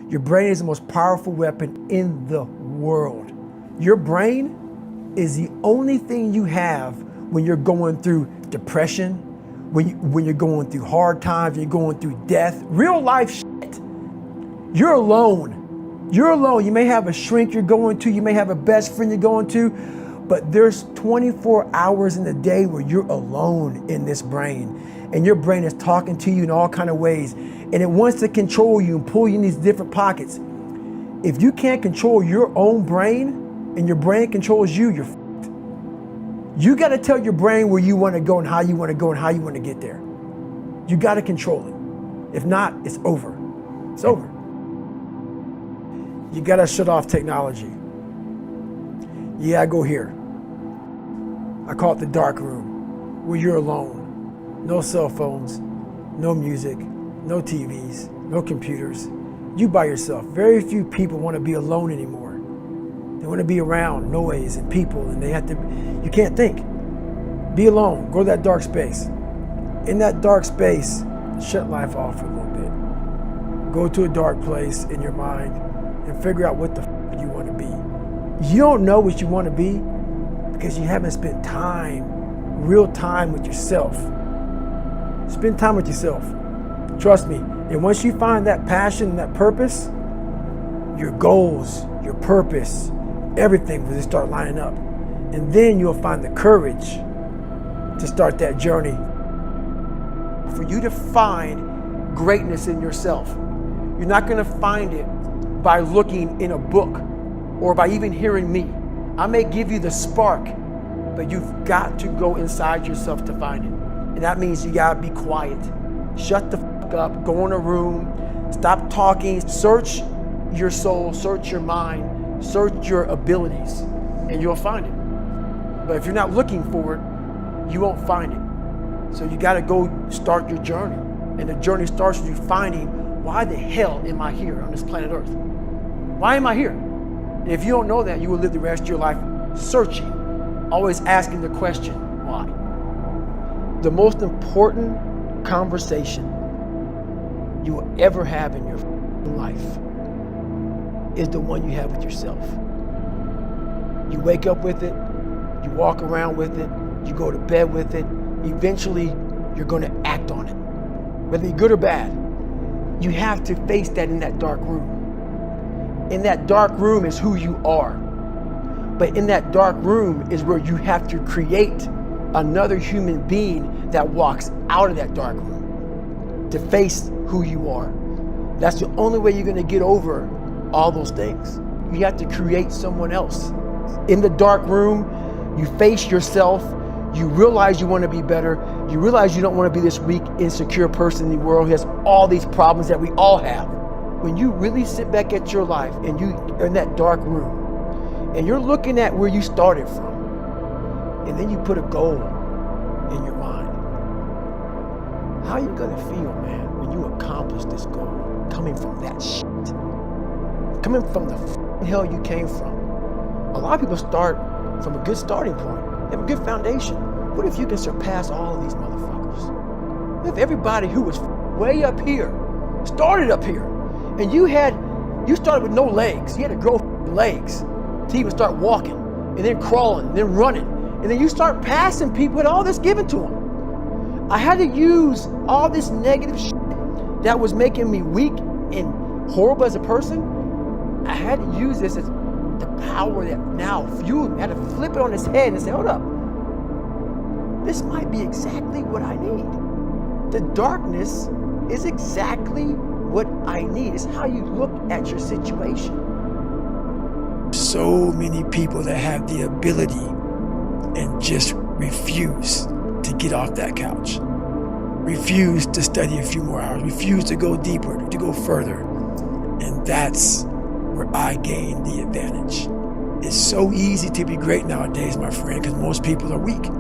Your brain is the most powerful weapon in the world. Your brain is the only thing you have when you're going through depression, when you're going through hard times, when you're going through death, real life shit. You're alone. You're alone. You may have a shrink you're going to, you may have a best friend you're going to, but there's 24 hours in the day where you're alone in this brain. And your brain is talking to you in all kinds of ways. And it wants to control you and pull you in these different pockets. If you can't control your own brain and your brain controls you, you're f***ed. You got to tell your brain where you want to go and how you want to go and how you want to get there. You got to control it. If not, it's over. It's over. You got to shut off technology. You got to go here. I call it the dark room, where you're alone. No cell phones, no music, no TVs, no computers. You by yourself. Very few people want to be alone anymore. They want to be around noise and people, and you can't think. Be alone, go to that dark space. In that dark space, shut life off for a little bit. Go to a dark place in your mind and figure out what the f you want to be. You don't know what you want to be because you haven't spent time, real time with yourself. Spend time with yourself. Trust me. And once you find that passion and that purpose, your goals, your purpose, everything will just start lining up. And then you'll find the courage to start that journey. For you to find greatness in yourself, you're not going to find it by looking in a book or by even hearing me. I may give you the spark, but you've got to go inside yourself to find it. And that means you gotta be quiet. Shut the fuck up, go in a room, stop talking, search your soul, search your mind, search your abilities, and you'll find it. But if you're not looking for it, you won't find it. So you gotta go start your journey. And the journey starts with you finding, why the hell am I here on this planet Earth? Why am I here? And if you don't know that, you will live the rest of your life searching, always asking the question, why? The most important conversation you will ever have in your life is the one you have with yourself. You wake up with it, you walk around with it, you go to bed with it. Eventually, you're going to act on it, whether it's good or bad. You have to face that in that dark room. In that dark room is who you are. But in that dark room is where you have to create another human being that walks out of that dark room to face who you are. That's the only way you're going to get over all those things. You have to create someone else. In the dark room, you face yourself. You realize you want to be better. You realize you don't want to be this weak, insecure person in the world who has all these problems that we all have. When you really sit back at your life and you're in that dark room and you're looking at where you started from, and then you put a goal in your mind. How are you gonna feel, man, when you accomplish this goal? Coming from that shit. Coming from the hell you came from. A lot of people start from a good starting point. They have a good foundation. What if you can surpass all of these motherfuckers? What if everybody who was way up here started up here, and you started with no legs. You had to grow legs to even start walking, and then crawling, and then running. And then you start passing people with all this given to them. I had to use all this negative shit that was making me weak and horrible as a person. I had to use this as the power that now fueled me. I had to flip it on its head and say, hold up. This might be exactly what I need. The darkness is exactly what I need. It's how you look at your situation. So many people that have the ability and just refuse to get off that couch. Refuse to study a few more hours. Refuse to go deeper, to go further. And that's where I gain the advantage. It's so easy to be great nowadays, my friend, because most people are weak.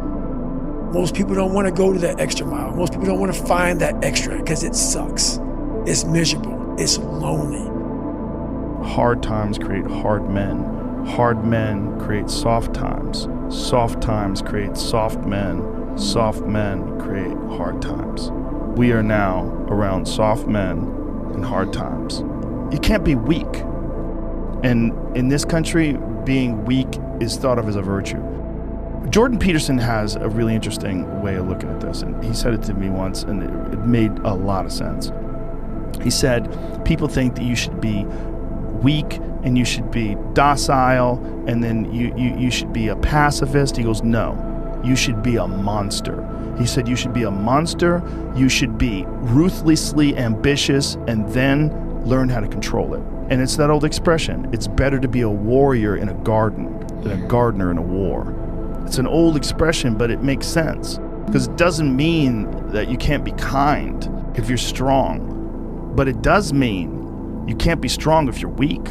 Most people don't want to go to that extra mile. Most people don't want to find that extra because it sucks. It's miserable. It's lonely. Hard times create hard men. Hard men create soft times. Soft times create soft men. Soft men create hard times. We are now around soft men and hard times. you can't be weak. And in this country, being weak is thought of as a virtue. Jordan Peterson has a really interesting way of looking at this, and he said it to me once, and it made a lot of sense. He said, people think that you should be weak and you should be docile, and then you should be a pacifist. He goes, no, you should be a monster. He said you should be a monster, you should be ruthlessly ambitious, and then learn how to control it. And it's that old expression, it's better to be a warrior in a garden than a gardener in a war. It's an old expression, but it makes sense, because it doesn't mean that you can't be kind if you're strong, but it does mean you can't be strong if you're weak.